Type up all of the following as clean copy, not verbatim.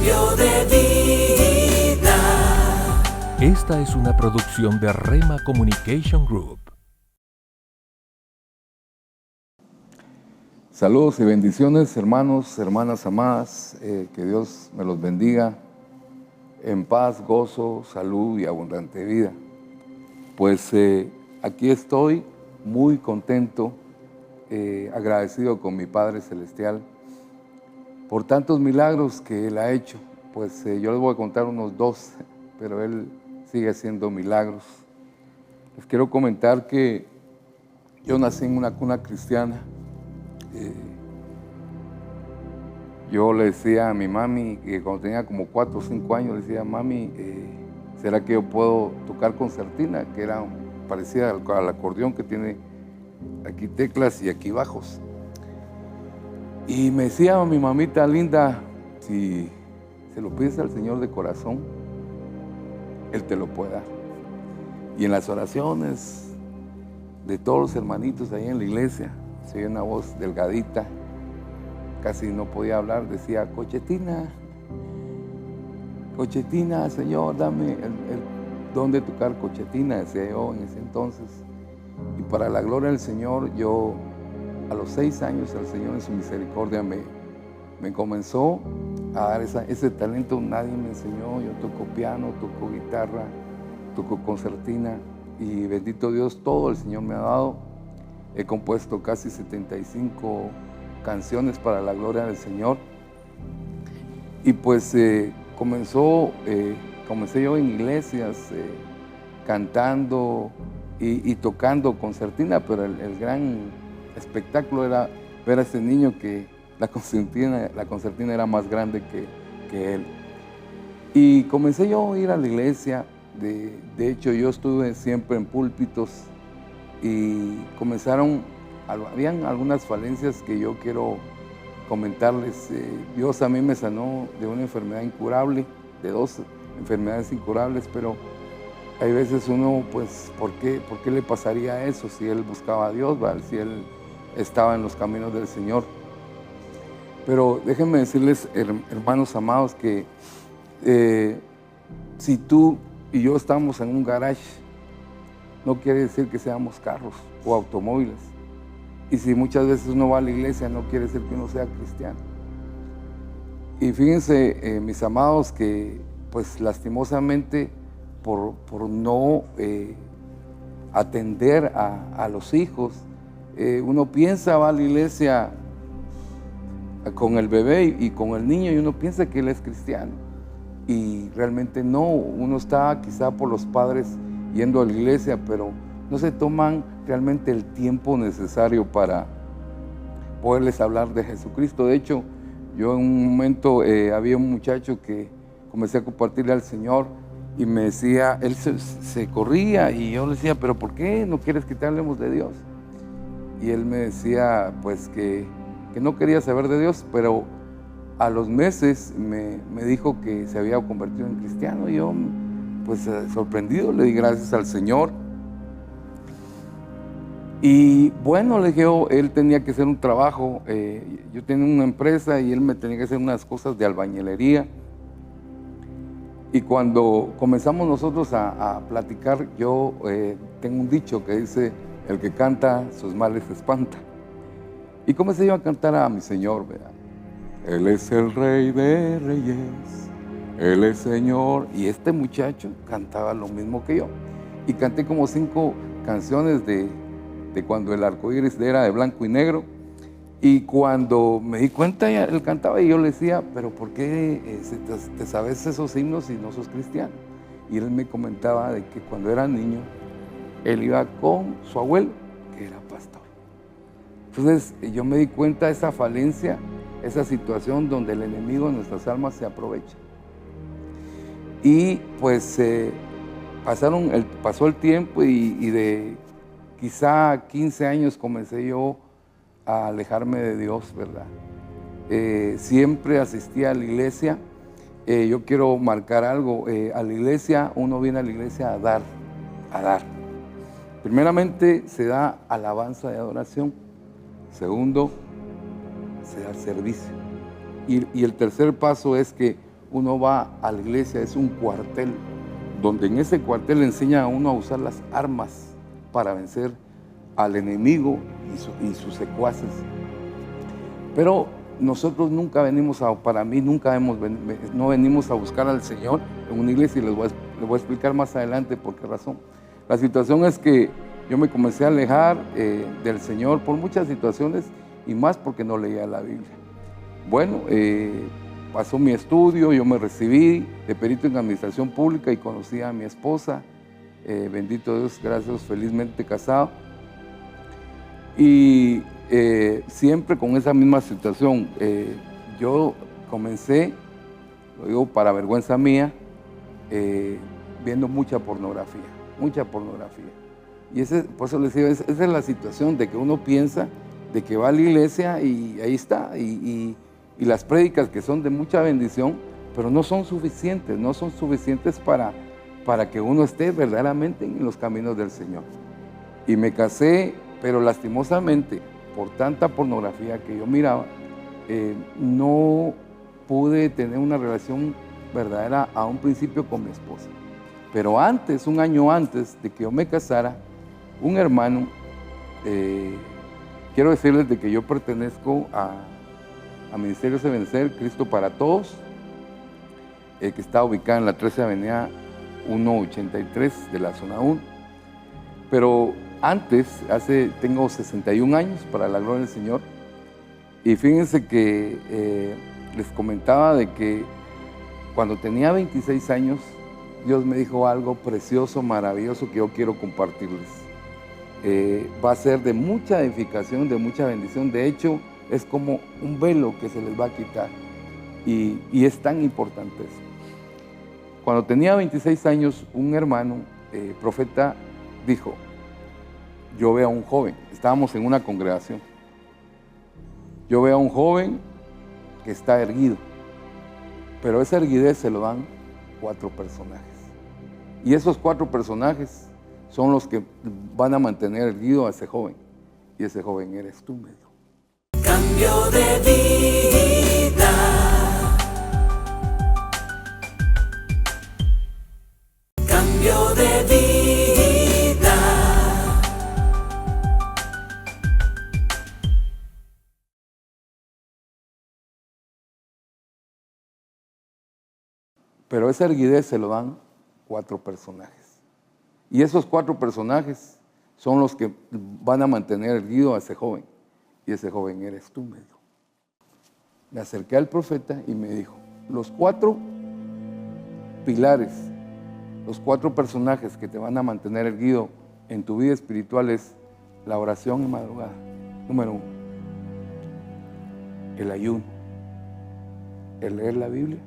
Cambio de vida. Esta es una producción de Rema Communication Group. Saludos y bendiciones, hermanos, hermanas amadas. Que Dios me los bendiga en paz, gozo, salud y abundante vida. Pues aquí estoy muy contento, agradecido con mi Padre Celestial por tantos milagros que Él ha hecho. Pues yo les voy a contar unos 2, pero Él sigue haciendo milagros. Les quiero comentar que yo nací en una cuna cristiana. Yo le decía a mi mami, que cuando tenía como 4 o 5 años, le decía: mami, ¿será que yo puedo tocar concertina? Que era parecida al acordeón, que tiene aquí teclas y aquí bajos. Y me decía mi mamita linda: si se lo pides al Señor de corazón, Él te lo puede dar. Y en las oraciones de todos los hermanitos ahí en la iglesia, se oía una voz delgadita, casi no podía hablar, decía: Cochetina, Cochetina, Señor, dame el don de tocar cochetina, decía yo en ese entonces. Y para la gloria del Señor, yo a los 6 años, el Señor en su misericordia me comenzó a dar ese talento. Nadie me enseñó. Yo toco piano, toco guitarra, toco concertina, y bendito Dios, todo el Señor me ha dado. He compuesto casi 75 canciones para la gloria del Señor. Y pues comencé yo en iglesias cantando y tocando concertina, pero el gran espectáculo era ver a ese niño que la concertina era más grande que él. Y comencé yo a ir a la iglesia. De hecho, yo estuve siempre en púlpitos, y habían algunas falencias que yo quiero comentarles. Dios a mí me sanó de una enfermedad incurable, de 2 enfermedades incurables, pero hay veces uno, pues, ¿por qué le pasaría eso si él buscaba a Dios, ¿verdad? Si él estaba en los caminos del Señor? Pero déjenme decirles, hermanos amados, que si tú y yo estamos en un garage, no quiere decir que seamos carros o automóviles. Y si muchas veces uno va a la iglesia, no quiere decir que uno sea cristiano. Y fíjense, mis amados, que pues lastimosamente por no atender a los hijos, uno piensa, va a la iglesia con el bebé y con el niño, y uno piensa que él es cristiano. Y realmente no. Uno está quizá por los padres yendo a la iglesia, pero no se toman realmente el tiempo necesario para poderles hablar de Jesucristo. De hecho, yo en un momento había un muchacho que comencé a compartirle al Señor, y me decía, él se corría, y yo le decía: ¿pero por qué no quieres que te hablemos de Dios? Y él me decía pues que no quería saber de Dios, pero a los meses me dijo que se había convertido en cristiano. Y yo, pues sorprendido, le di gracias al Señor. Y bueno, le dije, él tenía que hacer un trabajo. Yo tenía una empresa y él me tenía que hacer unas cosas de albañilería. Y cuando comenzamos nosotros a platicar, yo tengo un dicho que dice: el que canta sus males espanta. Y comencé yo a cantar a mi Señor, ¿verdad? Él es el Rey de Reyes, Él es Señor. Y este muchacho cantaba lo mismo que yo. Y canté como 5 canciones de cuando el arco iris era de blanco y negro. Y cuando me di cuenta, él cantaba, y yo le decía: ¿pero por qué te sabes esos himnos y no sos cristiano? Y él me comentaba de que cuando era niño, él iba con su abuelo, que era pastor. Entonces yo me di cuenta de esa falencia, esa situación donde el enemigo de nuestras almas se aprovecha. Y pues pasó el tiempo, y de quizá 15 años comencé yo a alejarme de Dios, ¿verdad? Siempre asistía a la iglesia. Yo quiero marcar algo. A la iglesia, uno viene a la iglesia a dar. Primeramente se da alabanza y adoración. Segundo, se da servicio. Y el tercer paso es que uno va a la iglesia, es un cuartel, donde en ese cuartel le enseñan a uno a usar las armas para vencer al enemigo y sus secuaces. Pero nosotros nunca venimos no venimos a buscar al Señor en una iglesia, y les voy a explicar más adelante por qué razón. La situación es que yo me comencé a alejar del Señor por muchas situaciones, y más porque no leía la Biblia. Bueno, pasó mi estudio, yo me recibí de perito en administración pública y conocí a mi esposa, bendito Dios, gracias, felizmente casado. Y siempre con esa misma situación, yo comencé, lo digo para vergüenza mía, viendo mucha pornografía. Y por eso les digo, esa es la situación de que uno piensa de que va a la iglesia y ahí está, y las prédicas que son de mucha bendición, pero no son suficientes para que uno esté verdaderamente en los caminos del Señor. Y me casé, pero lastimosamente, por tanta pornografía que yo miraba, no pude tener una relación verdadera a un principio con mi esposa. Pero antes, un año antes de que yo me casara, un hermano, quiero decirles de que yo pertenezco a Ministerios de Vencer, Cristo para Todos, que está ubicada en la 13 Avenida 183 de la zona 1. Pero antes, tengo 61 años, para la gloria del Señor, y fíjense que les comentaba de que cuando tenía 26 años, Dios me dijo algo precioso, maravilloso, que yo quiero compartirles. Va a ser de mucha edificación, de mucha bendición. De hecho, es como un velo que se les va a quitar, y es tan importante eso. Cuando tenía 26 años, un hermano, profeta, dijo: yo veo a un joven, estábamos en una congregación, yo veo a un joven que está erguido, pero esa erguidez se lo dan 4 personajes, y esos 4 personajes son los que van a mantener erguido a ese joven, y ese joven eres tú, me dijo. Cambio de vida. Cambio de vida. Pero esa erguidez se lo dan 4 personajes. Y esos 4 personajes son los que van a mantener erguido a ese joven. Y ese joven eres tú, me dijo. Me acerqué al profeta y me dijo: los 4 pilares, los 4 personajes que te van a mantener erguido en tu vida espiritual es la oración en madrugada, número 1, el ayuno, el leer la Biblia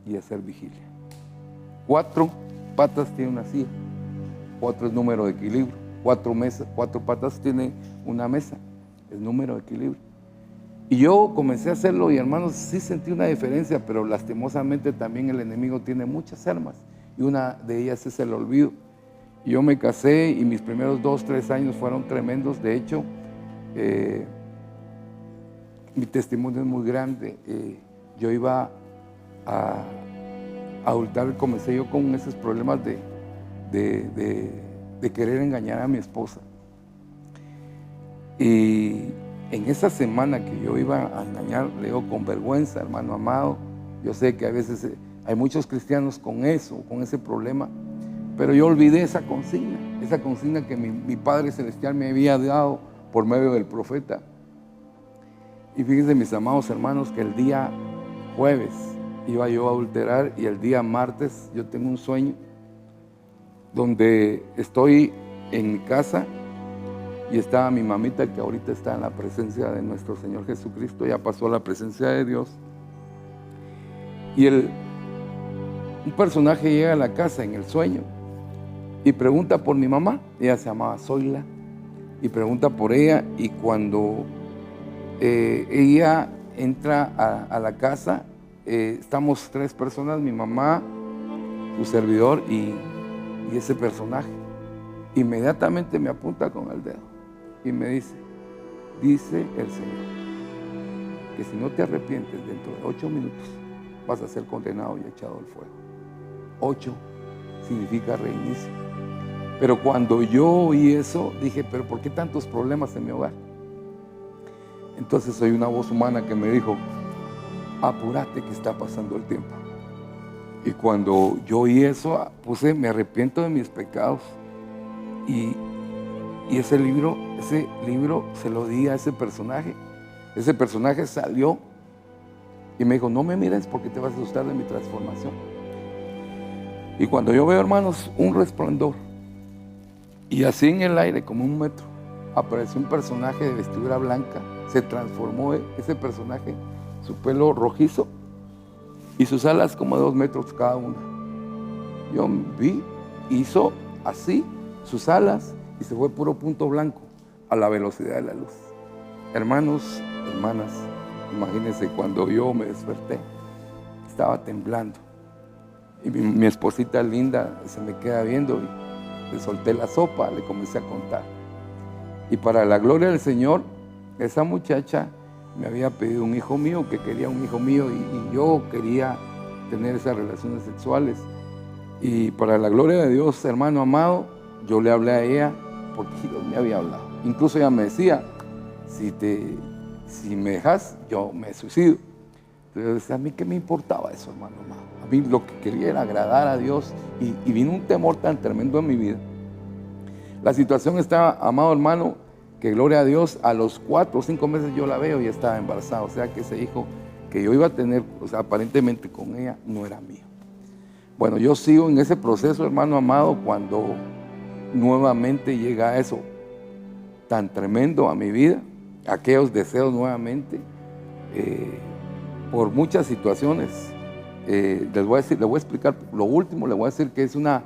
y hacer vigilia. 4 patas tiene una silla, 4 es número de equilibrio, 4 patas tiene una mesa, es número de equilibrio. Y yo comencé a hacerlo, y hermanos, sí sentí una diferencia, pero lastimosamente también el enemigo tiene muchas armas, y una de ellas es el olvido. Y yo me casé, y mis primeros 2, 3 años fueron tremendos. De hecho, mi testimonio es muy grande. Yo iba a adulterar, comencé yo con esos problemas de querer engañar a mi esposa. Y en esa semana que yo iba a engañar, le digo con vergüenza, hermano amado, yo sé que a veces hay muchos cristianos con eso, con ese problema, pero yo olvidé esa consigna que mi Padre Celestial me había dado por medio del profeta. Y fíjense, mis amados hermanos, que el día jueves iba yo a adulterar, y el día martes yo tengo un sueño donde estoy en mi casa y estaba mi mamita, que ahorita está en la presencia de nuestro Señor Jesucristo, ya pasó a la presencia de Dios, y un personaje llega a la casa en el sueño y pregunta por mi mamá. Ella se llamaba Zoila, y pregunta por ella, y cuando ella entra a la casa, estamos 3 personas, mi mamá, su servidor y ese personaje. Inmediatamente me apunta con el dedo y me dice el Señor que si no te arrepientes dentro de 8 minutos vas a ser condenado y echado al fuego. 8 significa reinicio. Pero cuando yo oí eso, dije, pero ¿por qué tantos problemas en mi hogar? Entonces oí una voz humana que me dijo, apúrate que está pasando el tiempo. Y cuando yo oí eso, me arrepiento de mis pecados. Y ese libro se lo di a ese personaje. Ese personaje salió y me dijo, no me mires porque te vas a asustar de mi transformación. Y cuando yo veo, hermanos, un resplandor, y así en el aire, como 1 metro, apareció un personaje de vestidura blanca, se transformó ese personaje, su pelo rojizo y sus alas como de 2 metros cada una. Yo vi, hizo así sus alas y se fue puro punto blanco a la velocidad de la luz. Hermanos, hermanas, imagínense, cuando yo me desperté, estaba temblando. Y mi esposita linda se me queda viendo y le solté la sopa, le comencé a contar. Y para la gloria del Señor, esa muchacha me había pedido un hijo mío, que quería un hijo mío, y yo quería tener esas relaciones sexuales. Y para la gloria de Dios, hermano amado, yo le hablé a ella porque Dios me había hablado. Incluso ella me decía, si me dejas, yo me suicido. Entonces, a mí qué me importaba eso, hermano amado. A mí lo que quería era agradar a Dios, y vino un temor tan tremendo en mi vida. La situación estaba, amado hermano, que gloria a Dios, a los 4 o 5 meses yo la veo y estaba embarazada. O sea que ese hijo que yo iba a tener, o sea, aparentemente con ella, no era mío. Bueno, yo sigo en ese proceso, hermano amado, cuando nuevamente llega eso tan tremendo a mi vida, aquellos deseos nuevamente, por muchas situaciones. Les voy a explicar lo último, les voy a decir que es una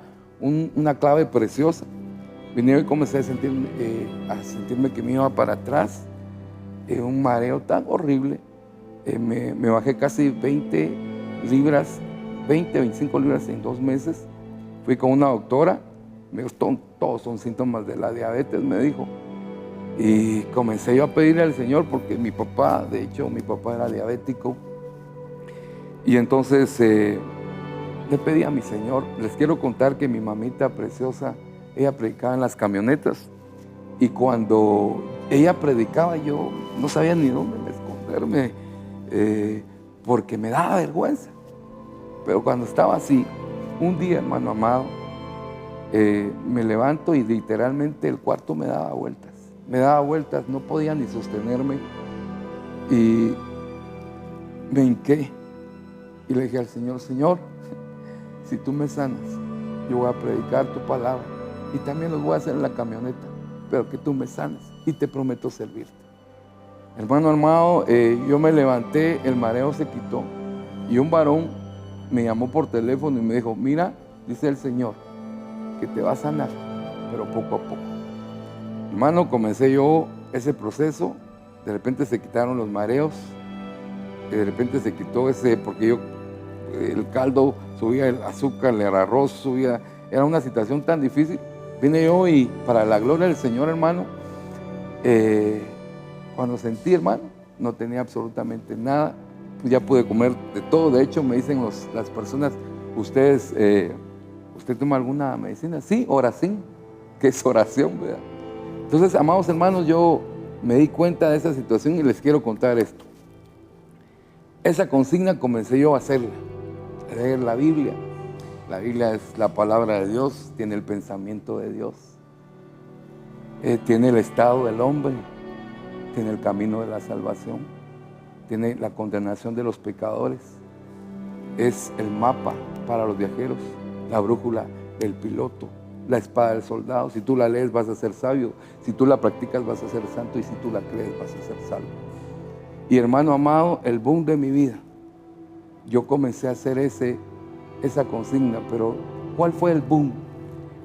clave preciosa. Vine y comencé a sentirme que me iba para atrás, un mareo tan horrible. Me bajé casi 25 libras en 2 meses. Fui con una doctora, me dijo, todos son síntomas de la diabetes, me dijo. Y comencé yo a pedirle al Señor, porque mi papá era diabético. Y entonces le pedí a mi Señor. Les quiero contar que mi mamita preciosa, ella predicaba en las camionetas, y cuando ella predicaba yo no sabía ni dónde esconderme, porque me daba vergüenza. Pero cuando estaba así, un día, hermano amado, me levanto y literalmente el cuarto me daba vueltas, no podía ni sostenerme, y me hinqué y le dije al Señor, Señor, si tú me sanas, yo voy a predicar tu palabra y también lo voy a hacer en la camioneta, pero que tú me sanes y te prometo servirte. Hermano amado, yo me levanté, el mareo se quitó, y un varón me llamó por teléfono y me dijo, mira, dice el Señor, que te va a sanar, pero poco a poco. Hermano, comencé yo ese proceso, de repente se quitaron los mareos, de repente se quitó porque el caldo subía, el azúcar, el arroz subía, era una situación tan difícil. Vine yo y para la gloria del Señor, hermano, cuando sentí, hermano, no tenía absolutamente nada, ya pude comer de todo. De hecho, me dicen las personas, ¿usted toma alguna medicina? Sí, oración, que es oración, ¿verdad? Entonces, amados hermanos, yo me di cuenta de esa situación y les quiero contar esto. Esa consigna comencé yo a hacerla, a leer la Biblia. La Biblia es la palabra de Dios, tiene el pensamiento de Dios, tiene el estado del hombre, tiene el camino de la salvación, tiene la condenación de los pecadores, es el mapa para los viajeros, la brújula del piloto, la espada del soldado. Si tú la lees vas a ser sabio, si tú la practicas vas a ser santo, y si tú la crees vas a ser salvo. Y hermano amado, el boom de mi vida, yo comencé a hacer esa consigna. Pero ¿cuál fue el boom?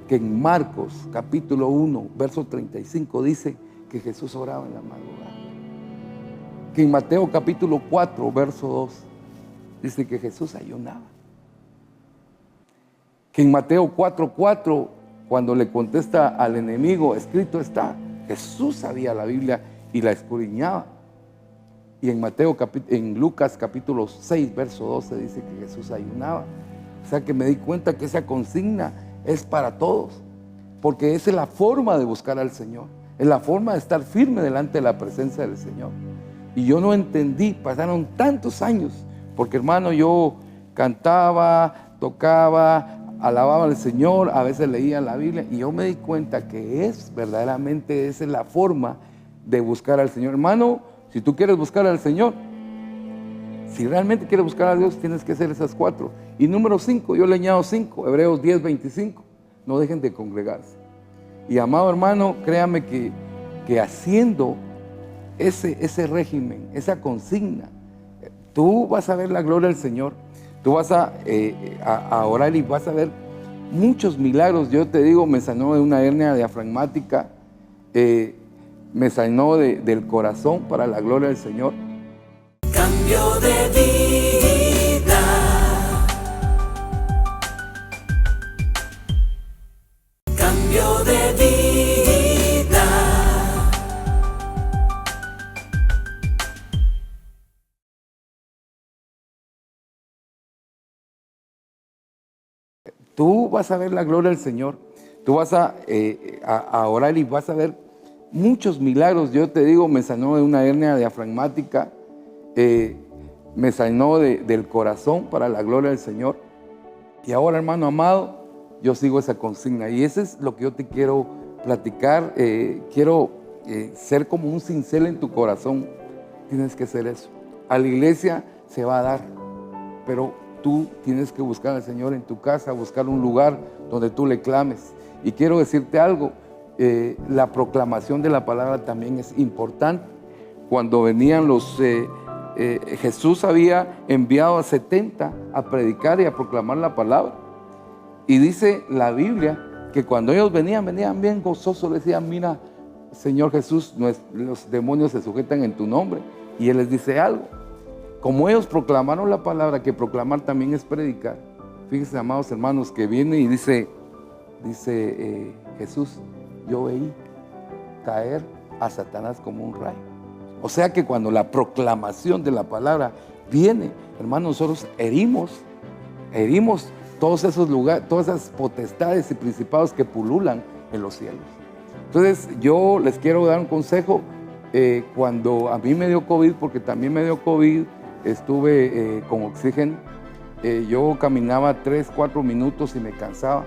Que en Marcos capítulo 1 verso 35 dice que Jesús oraba en la madrugada. Que en Mateo capítulo 4 verso 2 dice que Jesús ayunaba. Que en Mateo 4:4, cuando le contesta al enemigo, escrito está, Jesús sabía la Biblia y la escudriñaba. Y en Lucas capítulo 6, verso 12 dice que Jesús ayunaba. O sea que me di cuenta que esa consigna es para todos, porque esa es la forma de buscar al Señor, es la forma de estar firme delante de la presencia del Señor. Y yo no entendí, pasaron tantos años, porque hermano, yo cantaba, tocaba, alababa al Señor, a veces leía la Biblia, y yo me di cuenta que verdaderamente esa es la forma de buscar al Señor. Hermano, si tú quieres buscar al Señor, si realmente quieres buscar a Dios, tienes que hacer esas 4. Y número 5, yo le añado 5, Hebreos 10, 25, no dejen de congregarse. Y amado hermano, créame que haciendo ese régimen, esa consigna, tú vas a ver la gloria del Señor. Tú vas a orar y vas a ver muchos milagros. Yo te digo, me sanó de una hernia diafragmática, me sanó del corazón para la gloria del Señor. Cambio de vida. Cambio de vida. Tú vas a ver la gloria del Señor. Tú vas a orar y vas a ver muchos milagros. Yo te digo, me sanó de una hernia diafragmática, me sanó del corazón para la gloria del Señor. Y ahora, hermano amado, yo sigo esa consigna. Y eso es lo que yo te quiero platicar. Quiero ser como un cincel en tu corazón. Tienes que hacer eso. A la iglesia se va a dar, pero tú tienes que buscar al Señor en tu casa, buscar un lugar donde tú le clames. Y quiero decirte algo, la proclamación de la palabra también es importante. Cuando venían Jesús había enviado a 70 a predicar y a proclamar la palabra. Y dice la Biblia que cuando ellos venían bien gozosos, le decían, mira, Señor Jesús, los demonios se sujetan en tu nombre. Y Él les dice algo. Como ellos proclamaron la palabra, que proclamar también es predicar. Fíjense, amados hermanos, que viene y dice Jesús, yo veí caer a Satanás como un rayo. O sea que cuando la proclamación de la palabra viene, hermanos, nosotros herimos todos esos lugares, todas esas potestades y principados que pululan en los cielos. Entonces yo les quiero dar un consejo. Cuando a mí me dio COVID, porque también me dio COVID, estuve con oxígeno, yo caminaba 3-4 minutos y me cansaba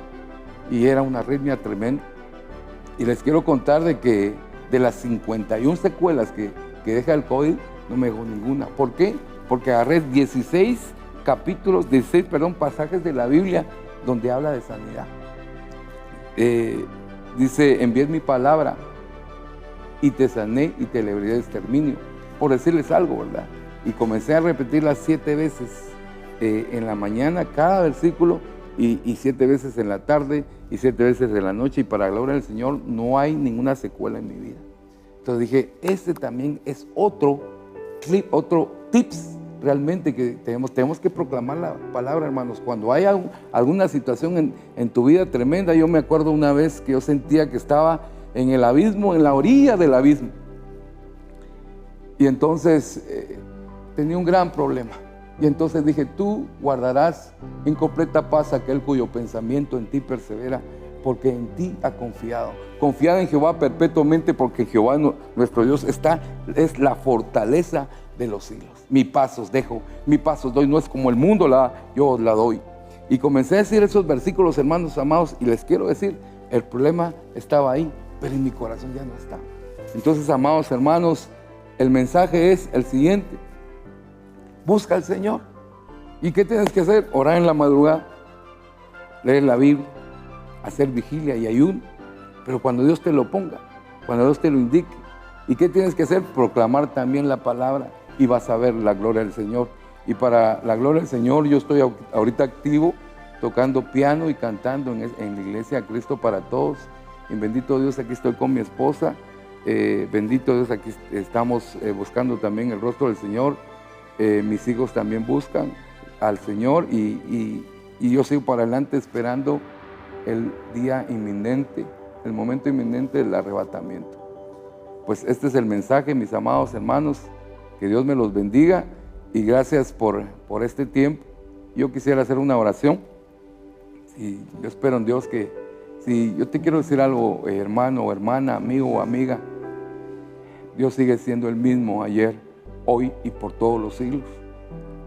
y era una arritmia tremenda. Y les quiero contar de que de las 51 secuelas que deja el COVID, no me dejó ninguna. ¿Por qué? Porque agarré 16 pasajes de la Biblia donde habla de sanidad. Dice, envié mi palabra y te sané y te libré de exterminio. Por decirles algo, ¿verdad? Y comencé a repetirlas 7 veces en la mañana, cada versículo, y 7 veces en la tarde, y 7 veces en la noche, y para la gloria del Señor no hay ninguna secuela en mi vida. Entonces dije, este también es otro tips realmente que tenemos que proclamar la palabra, hermanos. Cuando hay alguna situación en tu vida tremenda, yo me acuerdo una vez que yo sentía que estaba en el abismo, en la orilla del abismo. Y entonces tenía un gran problema. Y entonces dije, tú guardarás en completa paz aquel cuyo pensamiento en ti persevera, porque en ti ha confiado. Confiad en Jehová perpetuamente, porque Jehová nuestro Dios es la fortaleza de los siglos. Mi paz os dejo, mi paz os doy, no es como el mundo yo os la doy. Y comencé a decir esos versículos, hermanos amados, y les quiero decir, el problema estaba ahí, pero en mi corazón ya no está. Entonces, amados hermanos, el mensaje es el siguiente: busca al Señor. ¿Y qué tienes que hacer? Orar en la madrugada, leer la Biblia, hacer vigilia y ayuno, pero cuando Dios te lo ponga, cuando Dios te lo indique. ¿Y qué tienes que hacer? Proclamar también la palabra y vas a ver la gloria del Señor. Y para la gloria del Señor, yo estoy ahorita activo, tocando piano y cantando en la iglesia Cristo para Todos. Y bendito Dios, aquí estoy con mi esposa. Bendito Dios, aquí estamos buscando también el rostro del Señor. Mis hijos también buscan al Señor y yo sigo para adelante esperando el día inminente, el momento inminente del arrebatamiento. Pues este es el mensaje, mis amados hermanos. Que Dios me los bendiga y gracias por este tiempo. Yo quisiera hacer una oración. Y yo espero en Dios que, si yo te quiero decir algo, hermano o hermana, amigo o amiga, Dios sigue siendo el mismo ayer, hoy y por todos los siglos.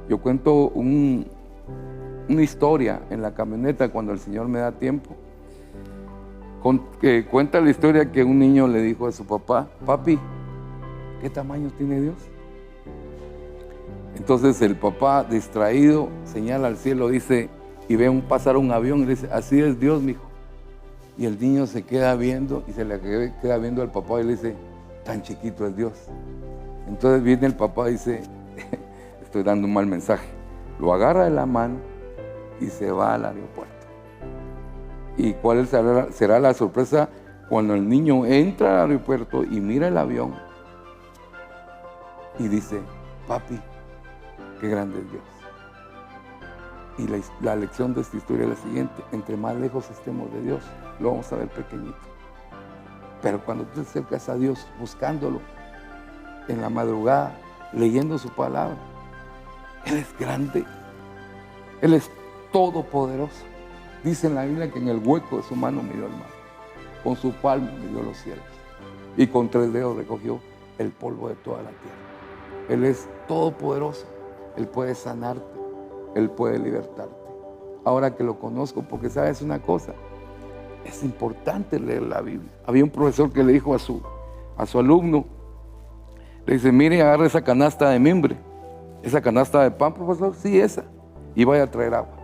Yo cuento una historia en la camioneta cuando el Señor me da tiempo. Cuenta la historia que un niño le dijo a su papá: papi, ¿qué tamaño tiene Dios? Entonces el papá, distraído, señala al cielo, dice, y ve pasar un avión y le dice: así es Dios, mijo. Y el niño se queda viendo y se le queda viendo al papá y le dice: tan chiquito es Dios. Entonces viene el papá y dice: estoy dando un mal mensaje. Lo agarra de la mano y se va al aeropuerto. ¿Y cuál será la sorpresa cuando el niño entra al aeropuerto y mira el avión y dice: papi, qué grande es Dios? Y la lección de esta historia es la siguiente: entre más lejos estemos de Dios, lo vamos a ver pequeñito. Pero cuando tú te acercas a Dios buscándolo en la madrugada, leyendo su palabra, Él es grande, Él es todopoderoso. Dice en la Biblia que en el hueco de su mano midió el mar, con su palma midió los cielos, y con 3 dedos recogió el polvo de toda la tierra. Él es todopoderoso, Él puede sanarte, Él puede libertarte. Ahora que lo conozco, porque sabes una cosa, es importante leer la Biblia. Había un profesor que le dijo a su alumno, le dice: mire, agarre esa canasta de mimbre, esa canasta de pan, profesor, sí, esa, y vaya a traer agua.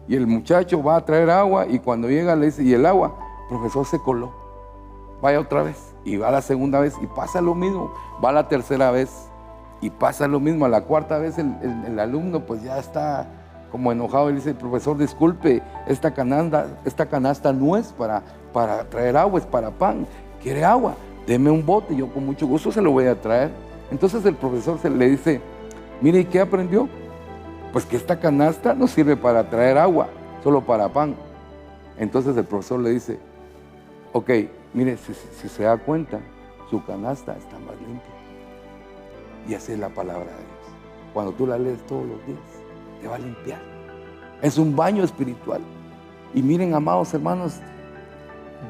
Y el muchacho va a traer agua y cuando llega le dice: y el agua, profesor, se coló, vaya otra vez. Y va la segunda vez y pasa lo mismo, va la tercera vez y pasa lo mismo. A la cuarta vez el alumno pues ya está como enojado y le dice: profesor, disculpe, esta canasta no es para traer agua, es para pan. ¿Quiere agua? Deme un bote, yo con mucho gusto se lo voy a traer. Entonces el profesor le dice: mire, ¿y qué aprendió? Pues que esta canasta no sirve para traer agua, solo para pan. Entonces el profesor le dice: ok, mire, si se da cuenta, su canasta está más limpia. Y así es la palabra de Dios. Cuando tú la lees todos los días, te va a limpiar. Es un baño espiritual. Y miren, amados hermanos,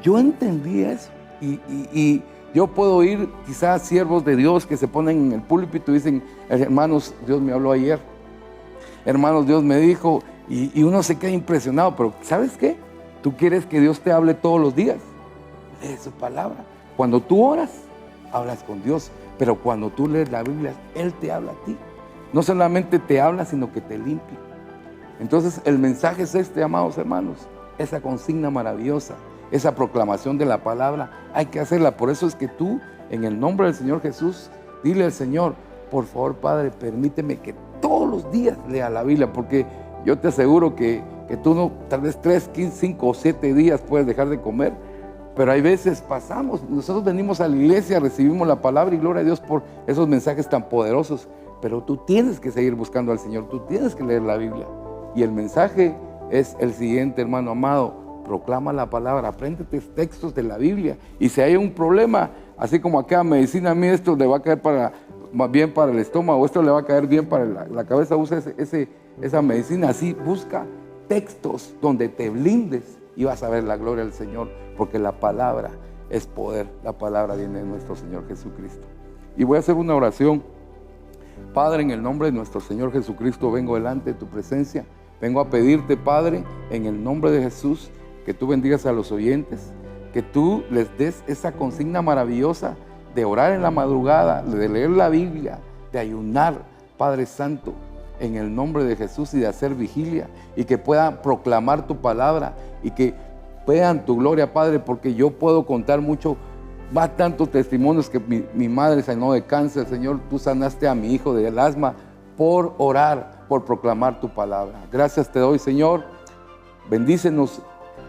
yo entendí eso. Y yo puedo oír quizás siervos de Dios que se ponen en el púlpito y dicen: hermanos, Dios me habló ayer. Hermanos, Dios me dijo. Y uno se queda impresionado. Pero ¿sabes qué? Tú quieres que Dios te hable todos los días. Lee su palabra. Cuando tú oras, hablas con Dios. Pero cuando tú lees la Biblia, Él te habla a ti. No solamente te habla, sino que te limpia. Entonces el mensaje es este, amados hermanos. Esa consigna maravillosa, esa proclamación de la palabra, hay que hacerla. Por eso es que tú, en el nombre del Señor Jesús, dile al Señor: por favor, Padre, permíteme que todos los días lea la Biblia, porque yo te aseguro que tú no, tal vez 3, 15, 5 o 7 días puedes dejar de comer, pero hay veces pasamos, nosotros venimos a la iglesia, recibimos la palabra y gloria a Dios por esos mensajes tan poderosos, pero tú tienes que seguir buscando al Señor, tú tienes que leer la Biblia. Y el mensaje es el siguiente, hermano amado: proclama la palabra, apréndete textos de la Biblia, y si hay un problema, así como acá medicina, a mí esto le va a caer bien para el estómago, esto le va a caer bien para la cabeza, usa esa medicina. Así busca textos donde te blindes y vas a ver la gloria del Señor, porque la palabra es poder, la palabra viene de nuestro Señor Jesucristo. Y voy a hacer una oración. Padre, en el nombre de nuestro Señor Jesucristo, vengo delante de tu presencia, vengo a pedirte, Padre, en el nombre de Jesús, que tú bendigas a los oyentes, que tú les des esa consigna maravillosa de orar en la madrugada, de leer la Biblia, de ayunar, Padre Santo, en el nombre de Jesús, y de hacer vigilia, y que puedan proclamar tu palabra, y que vean tu gloria, Padre, porque yo puedo contar mucho, más tantos testimonios que mi madre sanó de cáncer, Señor, tú sanaste a mi hijo del asma por orar, por proclamar tu palabra. Gracias te doy, Señor. Bendícenos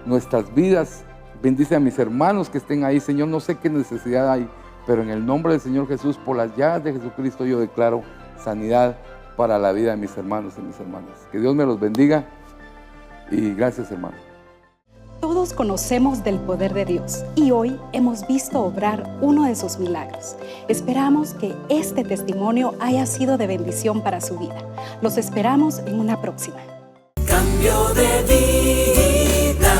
nuestras vidas, bendice a mis hermanos que estén ahí, Señor. No sé qué necesidad hay, pero en el nombre del Señor Jesús, por las llagas de Jesucristo, yo declaro sanidad para la vida de mis hermanos y mis hermanas. Que Dios me los bendiga y gracias, hermano. Todos conocemos del poder de Dios y hoy hemos visto obrar uno de sus milagros. Esperamos que este testimonio haya sido de bendición para su vida. Los esperamos en una próxima. Cambio de vida.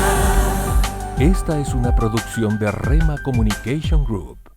Esta es una producción de Rema Communication Group.